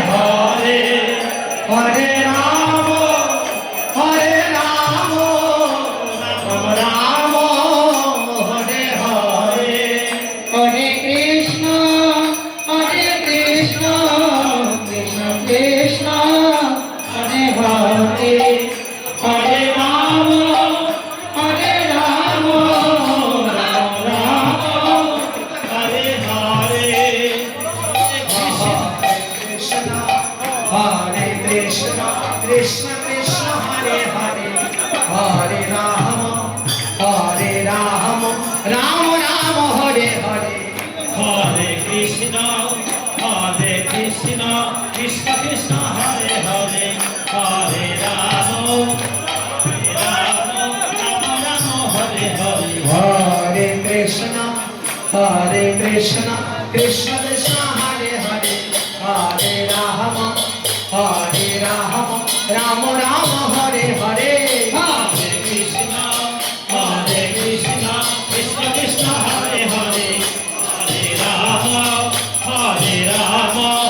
হরে হরে রাম রাম রাম হরে হরে হরে কৃষ্ণ কৃষ্ণ কৃষ্ণ হরে হরে হরে রাম রাম রাম হরে হরে हरे कृष्ण कृष्ण कृष्ण हरे हरे हरे राम राम राम हरे हरे हरे कृष्ण कृष्ण कृष्ण हरे हरे हरे राम राम हरे हरे हरे कृष्ण कृष्ण कृष्ण हरे हरे हरे राम राम राम हरे हरे हरे कृष्ण कृष्ण कृष्ण हरे हरे हरे राम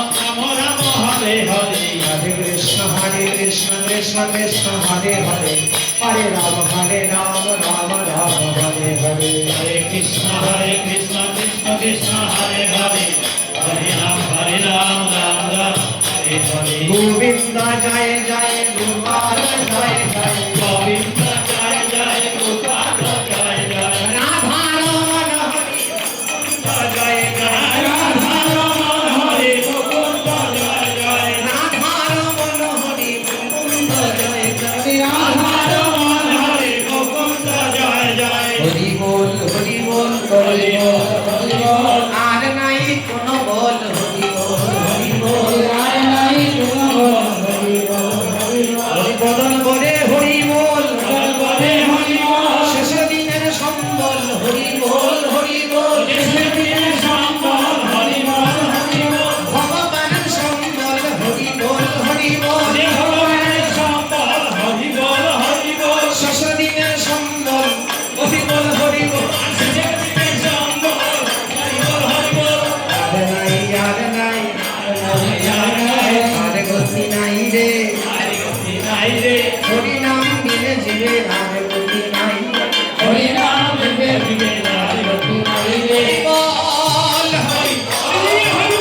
राम राम हरे हरे हरे कृष्ण कृष्ण कृष्ण हरे हरे हरे राम राम राम हरे हरे हरे कृष्ण कृष्ण कृष्ण हरे हरे हरे राम राम राम गोविंद जय जय गोपाल जय जय गोविंद जय जय गोपाल जय जय राधा रमण हरि जय जय राधा रमण हरि गोविंद जय जय राधा रमण हरि गोविंद जय जय राधा रमण हरि गोविंद जय जय हरि बोल हरि बोल हरि बोल आर नहीं कोनो बोल हरि बोल आर नहीं বদন বলে হরি বল শেষ দিনের সম্বল হরি বল ভগবানের সম্বল হরি বল শেষ দিনের সম্বল হরি বল আর নাই আর গতি নাই রে হরি নাম বিনে জীবে আর গতি নাই হরি নাম বিনে জীবে আর গতি নাই রে বল হরি হরি হরি